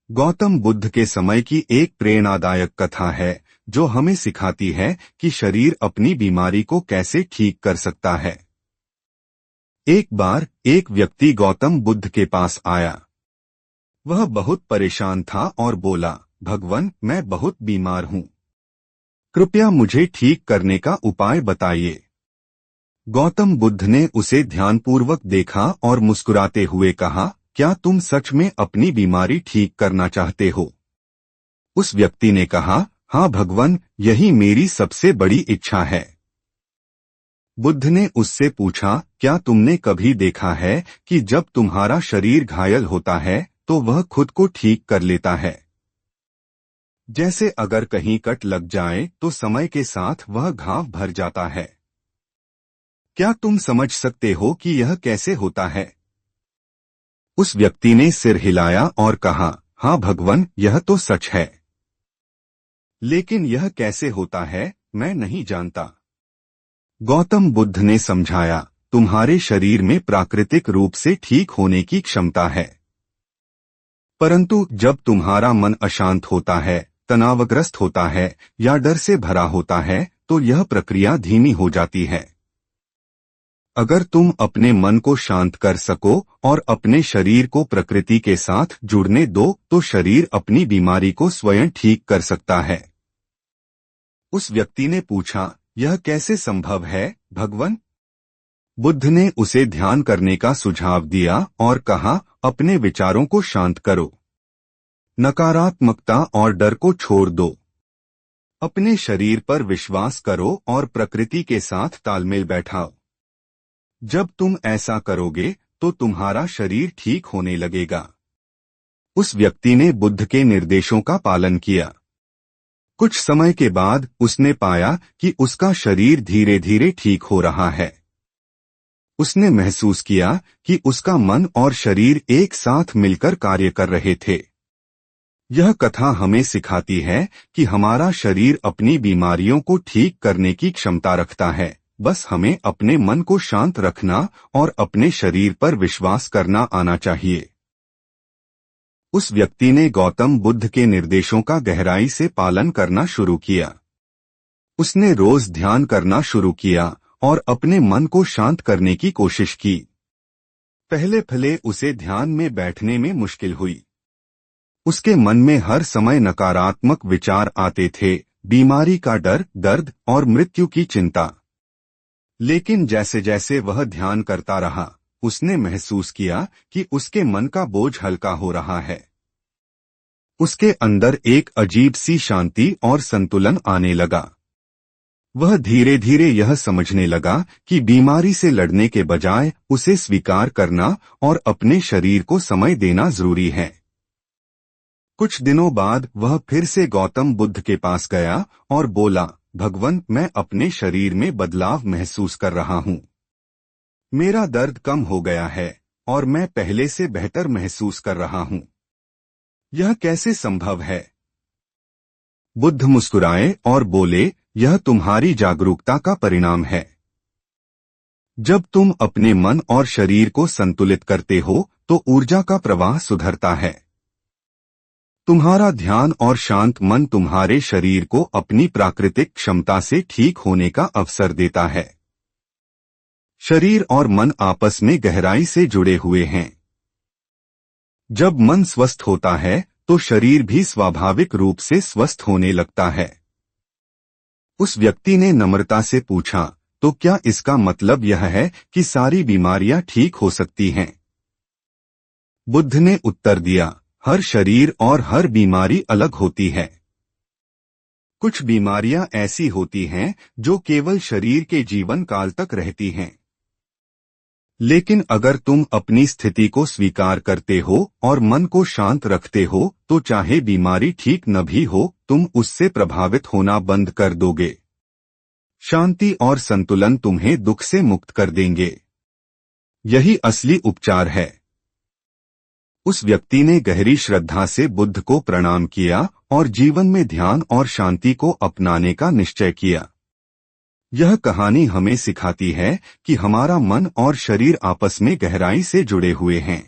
गौतम बुद्ध के समय की एक प्रेरणादायक कथा है जो हमें सिखाती है कि शरीर अपनी बीमारी को कैसे ठीक कर सकता है। एक बार एक व्यक्ति गौतम बुद्ध के पास आया। वह बहुत परेशान था और बोला, भगवान, मैं बहुत बीमार हूँ। कृपया मुझे ठीक करने का उपाय बताइए। गौतम बुद्ध ने उसे ध्यानपूर्वक देखा और मुस्कुराते हुए कहा, क्या तुम सच में अपनी बीमारी ठीक करना चाहते हो? उस व्यक्ति ने कहा, हाँ भगवान, यही मेरी सबसे बड़ी इच्छा है। बुद्ध ने उससे पूछा, क्या तुमने कभी देखा है कि जब तुम्हारा शरीर घायल होता है तो वह खुद को ठीक कर लेता है? जैसे अगर कहीं कट लग जाए तो समय के साथ वह घाव भर जाता है। क्या तुम समझ सकते हो कि यह कैसे होता है? उस व्यक्ति ने सिर हिलाया और कहा, हाँ भगवान, यह तो सच है। लेकिन यह कैसे होता है, मैं नहीं जानता। गौतम बुद्ध ने समझाया, तुम्हारे शरीर में प्राकृतिक रूप से ठीक होने की क्षमता है, परंतु जब तुम्हारा मन अशांत होता है, तनावग्रस्त होता है या डर से भरा होता है तो यह प्रक्रिया धीमी हो जाती है। अगर तुम अपने मन को शांत कर सको और अपने शरीर को प्रकृति के साथ जुड़ने दो तो शरीर अपनी बीमारी को स्वयं ठीक कर सकता है। उस व्यक्ति ने पूछा, यह कैसे संभव है भगवान? बुद्ध ने उसे ध्यान करने का सुझाव दिया और कहा, अपने विचारों को शांत करो, नकारात्मकता और डर को छोड़ दो, अपने शरीर पर विश्वास करो और प्रकृति के साथ तालमेल बैठाओ। जब तुम ऐसा करोगे तो तुम्हारा शरीर ठीक होने लगेगा। उस व्यक्ति ने बुद्ध के निर्देशों का पालन किया। कुछ समय के बाद उसने पाया कि उसका शरीर धीरे धीरे ठीक हो रहा है। उसने महसूस किया कि उसका मन और शरीर एक साथ मिलकर कार्य कर रहे थे। यह कथा हमें सिखाती है कि हमारा शरीर अपनी बीमारियों को ठीक करने की क्षमता रखता है, बस हमें अपने मन को शांत रखना और अपने शरीर पर विश्वास करना आना चाहिए। उस व्यक्ति ने गौतम बुद्ध के निर्देशों का गहराई से पालन करना शुरू किया। उसने रोज ध्यान करना शुरू किया और अपने मन को शांत करने की कोशिश की। पहले भले उसे ध्यान में बैठने में मुश्किल हुई। उसके मन में हर समय नकारात्मक विचार आते थे, बीमारी का डर, दर्द और मृत्यु की चिंता। लेकिन जैसे जैसे वह ध्यान करता रहा, उसने महसूस किया कि उसके मन का बोझ हल्का हो रहा है। उसके अंदर एक अजीब सी शांति और संतुलन आने लगा। वह धीरे धीरे यह समझने लगा कि बीमारी से लड़ने के बजाय उसे स्वीकार करना और अपने शरीर को समय देना जरूरी है। कुछ दिनों बाद वह फिर से गौतम बुद्ध के पास गया और बोला, भगवान, मैं अपने शरीर में बदलाव महसूस कर रहा हूँ। मेरा दर्द कम हो गया है और मैं पहले से बेहतर महसूस कर रहा हूँ। यह कैसे संभव है? बुद्ध मुस्कुराए और बोले, यह तुम्हारी जागरूकता का परिणाम है। जब तुम अपने मन और शरीर को संतुलित करते हो तो ऊर्जा का प्रवाह सुधरता है। तुम्हारा ध्यान और शांत मन तुम्हारे शरीर को अपनी प्राकृतिक क्षमता से ठीक होने का अवसर देता है। शरीर और मन आपस में गहराई से जुड़े हुए हैं। जब मन स्वस्थ होता है तो शरीर भी स्वाभाविक रूप से स्वस्थ होने लगता है। उस व्यक्ति ने नम्रता से पूछा, तो क्या इसका मतलब यह है कि सारी बीमारियां ठीक हो सकती हैं? बुद्ध ने उत्तर दिया, हर शरीर और हर बीमारी अलग होती है। कुछ बीमारियां ऐसी होती हैं जो केवल शरीर के जीवन काल तक रहती हैं। लेकिन अगर तुम अपनी स्थिति को स्वीकार करते हो और मन को शांत रखते हो तो चाहे बीमारी ठीक न भी हो, तुम उससे प्रभावित होना बंद कर दोगे। शांति और संतुलन तुम्हें दुख से मुक्त कर देंगे। यही असली उपचार है। उस व्यक्ति ने गहरी श्रद्धा से बुद्ध को प्रणाम किया और जीवन में ध्यान और शांति को अपनाने का निश्चय किया। यह कहानी हमें सिखाती है कि हमारा मन और शरीर आपस में गहराई से जुड़े हुए हैं।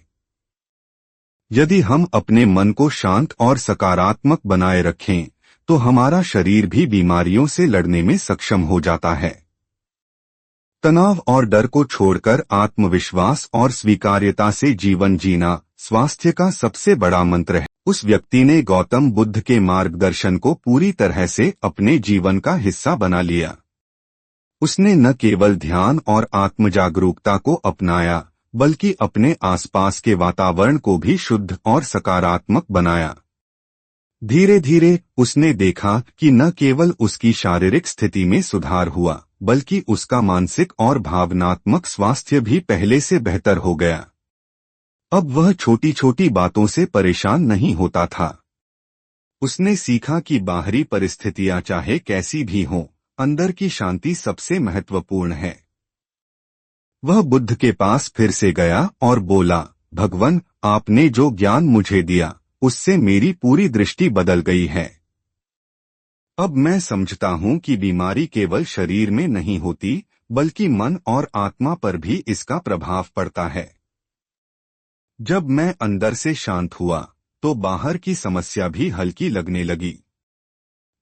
यदि हम अपने मन को शांत और सकारात्मक बनाए रखें तो हमारा शरीर भी बीमारियों से लड़ने में सक्षम हो जाता है। तनाव और डर को छोड़कर आत्मविश्वास और स्वीकार्यता से जीवन जीना स्वास्थ्य का सबसे बड़ा मंत्र है। उस व्यक्ति ने गौतम बुद्ध के मार्गदर्शन को पूरी तरह से अपने जीवन का हिस्सा बना लिया। उसने न केवल ध्यान और आत्मजागरूकता को अपनाया बल्कि अपने आसपास के वातावरण को भी शुद्ध और सकारात्मक बनाया। धीरे धीरे उसने देखा कि न केवल उसकी शारीरिक स्थिति में सुधार हुआ बल्कि उसका मानसिक और भावनात्मक स्वास्थ्य भी पहले से बेहतर हो गया। अब वह छोटी छोटी बातों से परेशान नहीं होता था। उसने सीखा कि बाहरी परिस्थितियां चाहे कैसी भी हों, अंदर की शांति सबसे महत्वपूर्ण है। वह बुद्ध के पास फिर से गया और बोला, भगवान, आपने जो ज्ञान मुझे दिया उससे मेरी पूरी दृष्टि बदल गई है। अब मैं समझता हूँ कि बीमारी केवल शरीर में नहीं होती बल्कि मन और आत्मा पर भी इसका प्रभाव पड़ता है। जब मैं अंदर से शांत हुआ तो बाहर की समस्या भी हल्की लगने लगी।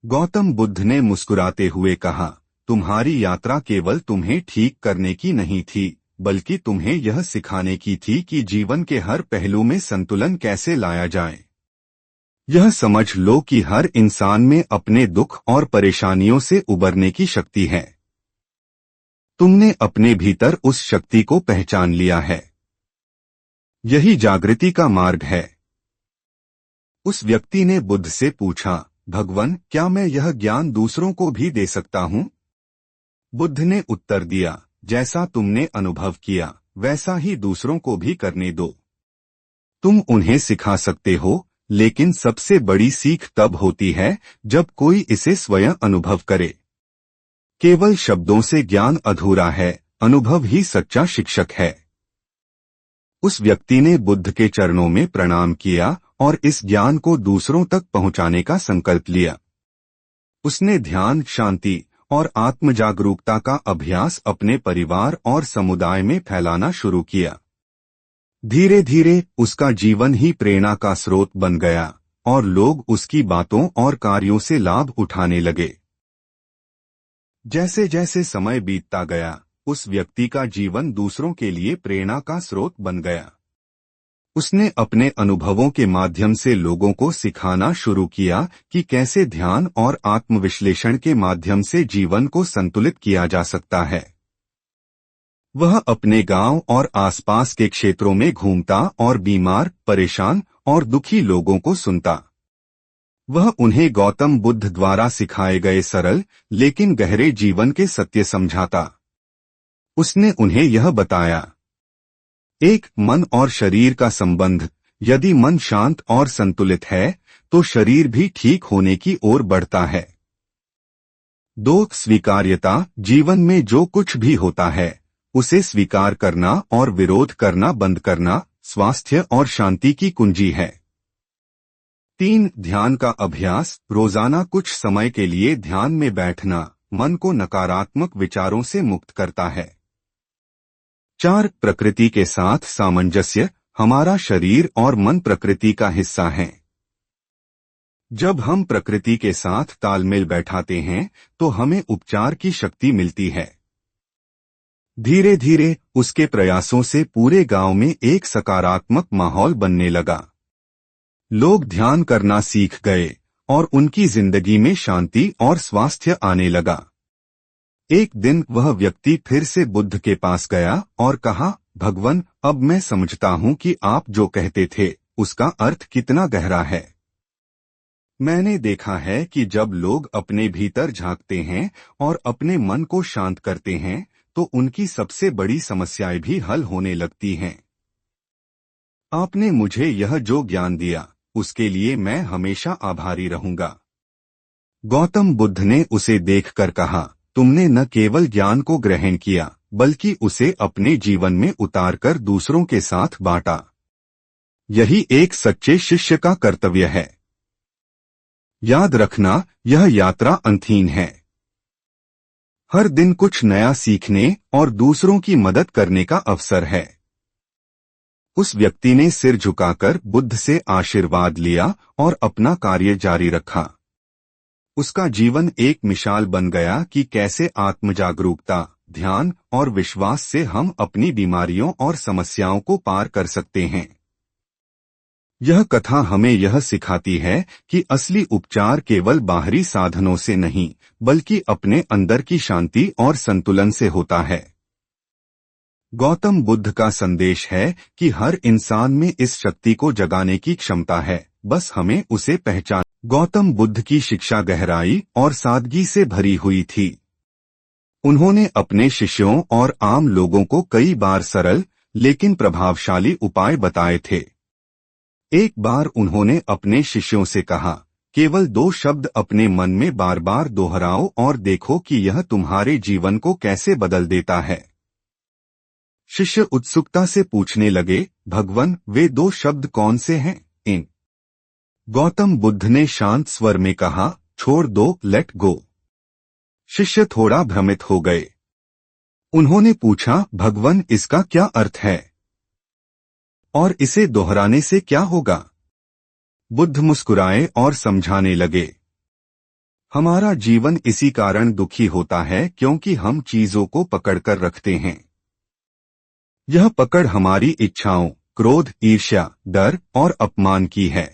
गौतम बुद्ध ने मुस्कुराते हुए कहा, तुम्हारी यात्रा केवल तुम्हें ठीक करने की नहीं थी बल्कि तुम्हें यह सिखाने की थी कि जीवन के हर पहलू में संतुलन कैसे लाया जाए। यह समझ लो कि हर इंसान में अपने दुख और परेशानियों से उबरने की शक्ति है। तुमने अपने भीतर उस शक्ति को पहचान लिया है। यही जागृति का मार्ग है। उस व्यक्ति ने बुद्ध से पूछा, भगवान, क्या मैं यह ज्ञान दूसरों को भी दे सकता हूँ? बुद्ध ने उत्तर दिया, जैसा तुमने अनुभव किया वैसा ही दूसरों को भी करने दो। तुम उन्हें सिखा सकते हो, लेकिन सबसे बड़ी सीख तब होती है जब कोई इसे स्वयं अनुभव करे। केवल शब्दों से ज्ञान अधूरा है, अनुभव ही सच्चा शिक्षक है। उस व्यक्ति ने बुद्ध के चरणों में प्रणाम किया और इस ज्ञान को दूसरों तक पहुंचाने का संकल्प लिया। उसने ध्यान, शांति और आत्मजागरूकता का अभ्यास अपने परिवार और समुदाय में फैलाना शुरू किया। धीरे धीरे उसका जीवन ही प्रेरणा का स्रोत बन गया और लोग उसकी बातों और कार्यों से लाभ उठाने लगे। जैसे जैसे समय बीतता गया, उस व्यक्ति का जीवन दूसरों के लिए प्रेरणा का स्रोत बन गया। उसने अपने अनुभवों के माध्यम से लोगों को सिखाना शुरू किया कि कैसे ध्यान और आत्मविश्लेषण के माध्यम से जीवन को संतुलित किया जा सकता है। वह अपने गांव और आसपास के क्षेत्रों में घूमता और बीमार, परेशान और दुखी लोगों को सुनता। वह उन्हें गौतम बुद्ध द्वारा सिखाए गए सरल लेकिन गहरे जीवन के सत्य समझाता। उसने उन्हें यह बताया, एक, मन और शरीर का संबंध। यदि मन शांत और संतुलित है तो शरीर भी ठीक होने की ओर बढ़ता है। 2, स्वीकार्यता। जीवन में जो कुछ भी होता है उसे स्वीकार करना और विरोध करना बंद करना स्वास्थ्य और शांति की कुंजी है। 3, ध्यान का अभ्यास। रोजाना कुछ समय के लिए ध्यान में बैठना मन को नकारात्मक विचारों से मुक्त करता है। 4, प्रकृति के साथ सामंजस्य। हमारा शरीर और मन प्रकृति का हिस्सा हैं। जब हम प्रकृति के साथ तालमेल बैठाते हैं तो हमें उपचार की शक्ति मिलती है। धीरे धीरे उसके प्रयासों से पूरे गांव में एक सकारात्मक माहौल बनने लगा। लोग ध्यान करना सीख गए और उनकी जिंदगी में शांति और स्वास्थ्य आने लगा। एक दिन वह व्यक्ति फिर से बुद्ध के पास गया और कहा, भगवान, अब मैं समझता हूँ कि आप जो कहते थे उसका अर्थ कितना गहरा है। मैंने देखा है कि जब लोग अपने भीतर झांकते हैं और अपने मन को शांत करते हैं तो उनकी सबसे बड़ी समस्याएं भी हल होने लगती हैं। आपने मुझे यह जो ज्ञान दिया उसके लिए मैं हमेशा आभारी रहूंगा। गौतम बुद्ध ने उसे देखकर कहा, तुमने न केवल ज्ञान को ग्रहण किया बल्कि उसे अपने जीवन में उतारकर दूसरों के साथ बांटा। यही एक सच्चे शिष्य का कर्तव्य है। याद रखना, यह यात्रा अंतहीन है। हर दिन कुछ नया सीखने और दूसरों की मदद करने का अवसर है। उस व्यक्ति ने सिर झुकाकर बुद्ध से आशीर्वाद लिया और अपना कार्य जारी रखा। उसका जीवन एक मिसाल बन गया कि कैसे आत्मजागरूकता, ध्यान और विश्वास से हम अपनी बीमारियों और समस्याओं को पार कर सकते हैं। यह कथा हमें यह सिखाती है कि असली उपचार केवल बाहरी साधनों से नहीं, बल्कि अपने अंदर की शांति और संतुलन से होता है। गौतम बुद्ध का संदेश है कि हर इंसान में इस शक्ति को जगाने की क्षमता है, बस हमें उसे पहचान। गौतम बुद्ध की शिक्षा गहराई और सादगी से भरी हुई थी। उन्होंने अपने शिष्यों और आम लोगों को कई बार सरल लेकिन प्रभावशाली उपाय बताए थे। एक बार उन्होंने अपने शिष्यों से कहा, केवल 2 शब्द अपने मन में बार बार दोहराओ और देखो कि यह तुम्हारे जीवन को कैसे बदल देता है। शिष्य उत्सुकता से पूछने लगे, भगवन, वे 2 शब्द कौन से हैं? इन गौतम बुद्ध ने शांत स्वर में कहा, छोड़ दो, लेट गो। शिष्य थोड़ा भ्रमित हो गए। उन्होंने पूछा, भगवन, इसका क्या अर्थ है और इसे दोहराने से क्या होगा? बुद्ध मुस्कुराए और समझाने लगे, हमारा जीवन इसी कारण दुखी होता है क्योंकि हम चीजों को पकड़कर रखते हैं। यह पकड़ हमारी इच्छाओं, क्रोध, ईर्ष्या, डर और अपमान की है।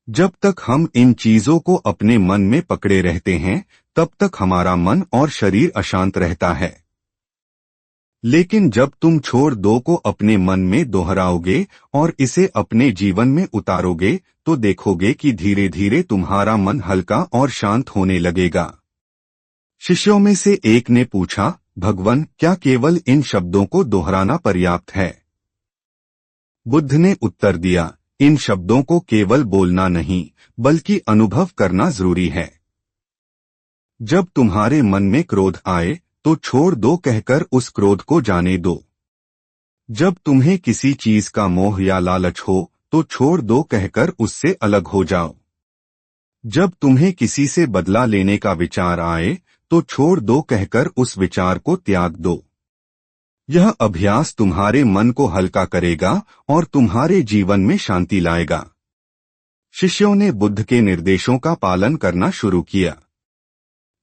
जब तक हम इन चीजों को अपने मन में पकड़े रहते हैं, तब तक हमारा मन और शरीर अशांत रहता है। लेकिन जब तुम छोड़ दो को अपने मन में दोहराओगे और इसे अपने जीवन में उतारोगे, तो देखोगे कि धीरे धीरे तुम्हारा मन हल्का और शांत होने लगेगा। शिष्यों में से एक ने पूछा, भगवन, क्या केवल इन शब्दों को दोहराना पर्याप्त है? बुद्ध ने उत्तर दिया, इन शब्दों को केवल बोलना नहीं, बल्कि अनुभव करना जरूरी है। जब तुम्हारे मन में क्रोध आए, तो छोड़ दो कहकर उस क्रोध को जाने दो। जब तुम्हें किसी चीज का मोह या लालच हो, तो छोड़ दो कहकर उससे अलग हो जाओ। जब तुम्हें किसी से बदला लेने का विचार आए, तो छोड़ दो कहकर उस विचार को त्याग दो। यह अभ्यास तुम्हारे मन को हल्का करेगा और तुम्हारे जीवन में शांति लाएगा। शिष्यों ने बुद्ध के निर्देशों का पालन करना शुरू किया।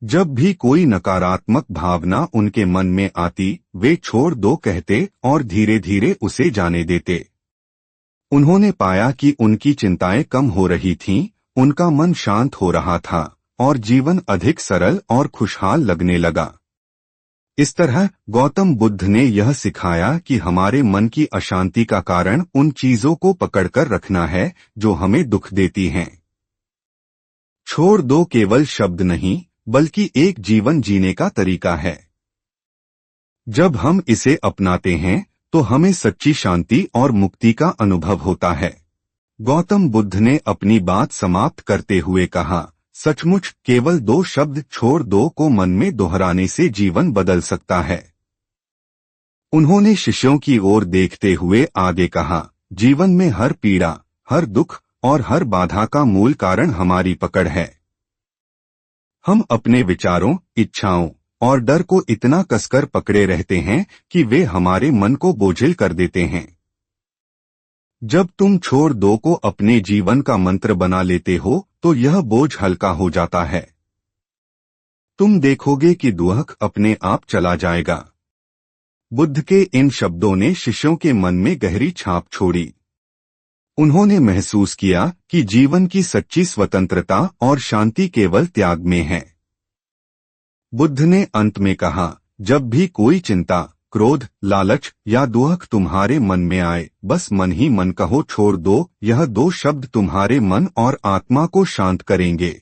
जब भी कोई नकारात्मक भावना उनके मन में आती, वे छोड़ दो कहते और धीरे धीरे उसे जाने देते। उन्होंने पाया कि उनकी चिंताएं कम हो रही थीं, उनका मन शांत हो रहा था और जीवन अधिक सरल और खुशहाल लगने लगा। इस तरह गौतम बुद्ध ने यह सिखाया कि हमारे मन की अशांति का कारण उन चीजों को पकड़कर रखना है जो हमें दुख देती हैं। छोड़ दो केवल शब्द नहीं, बल्कि एक जीवन जीने का तरीका है। जब हम इसे अपनाते हैं, तो हमें सच्ची शांति और मुक्ति का अनुभव होता है। गौतम बुद्ध ने अपनी बात समाप्त करते हुए कहा, सचमुच केवल 2 शब्द छोड़ दो को मन में दोहराने से जीवन बदल सकता है। उन्होंने शिष्यों की ओर देखते हुए आगे कहा, जीवन में हर पीड़ा, हर दुख और हर बाधा का मूल कारण हमारी पकड़ है। हम अपने विचारों, इच्छाओं और डर को इतना कसकर पकड़े रहते हैं कि वे हमारे मन को बोझिल कर देते हैं। जब तुम छोड़ दो को अपने जीवन का मंत्र बना लेते हो, तो यह बोझ हल्का हो जाता है। तुम देखोगे कि दुख अपने आप चला जाएगा। बुद्ध के इन शब्दों ने शिष्यों के मन में गहरी छाप छोड़ी। उन्होंने महसूस किया कि जीवन की सच्ची स्वतंत्रता और शांति केवल त्याग में है। बुद्ध ने अंत में कहा, जब भी कोई चिंता, क्रोध, लालच या दुख तुम्हारे मन में आए, बस मन ही मन कहो छोड़ दो। यह 2 शब्द तुम्हारे मन और आत्मा को शांत करेंगे।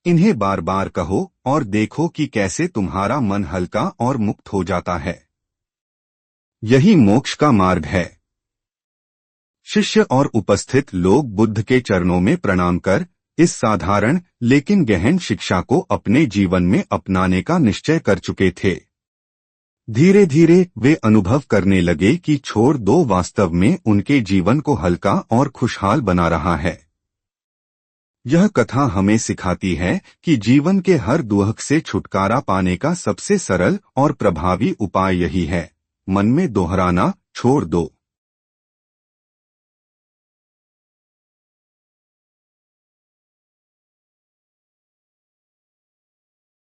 इन्हें बार बार कहो और देखो कि कैसे तुम्हारा मन हल्का और मुक्त हो जाता है। यही मोक्ष का मार्ग है। शिष्य और उपस्थित लोग बुद्ध के चरणों में प्रणाम कर इस साधारण लेकिन गहन शिक्षा को अपने जीवन में अपनाने का निश्चय कर चुके थे। धीरे धीरे वे अनुभव करने लगे कि छोड़ दो वास्तव में उनके जीवन को हल्का और खुशहाल बना रहा है। यह कथा हमें सिखाती है कि जीवन के हर दुख से छुटकारा पाने का सबसे सरल और प्रभावी उपाय यही है, मन में दोहराना छोड़ दो।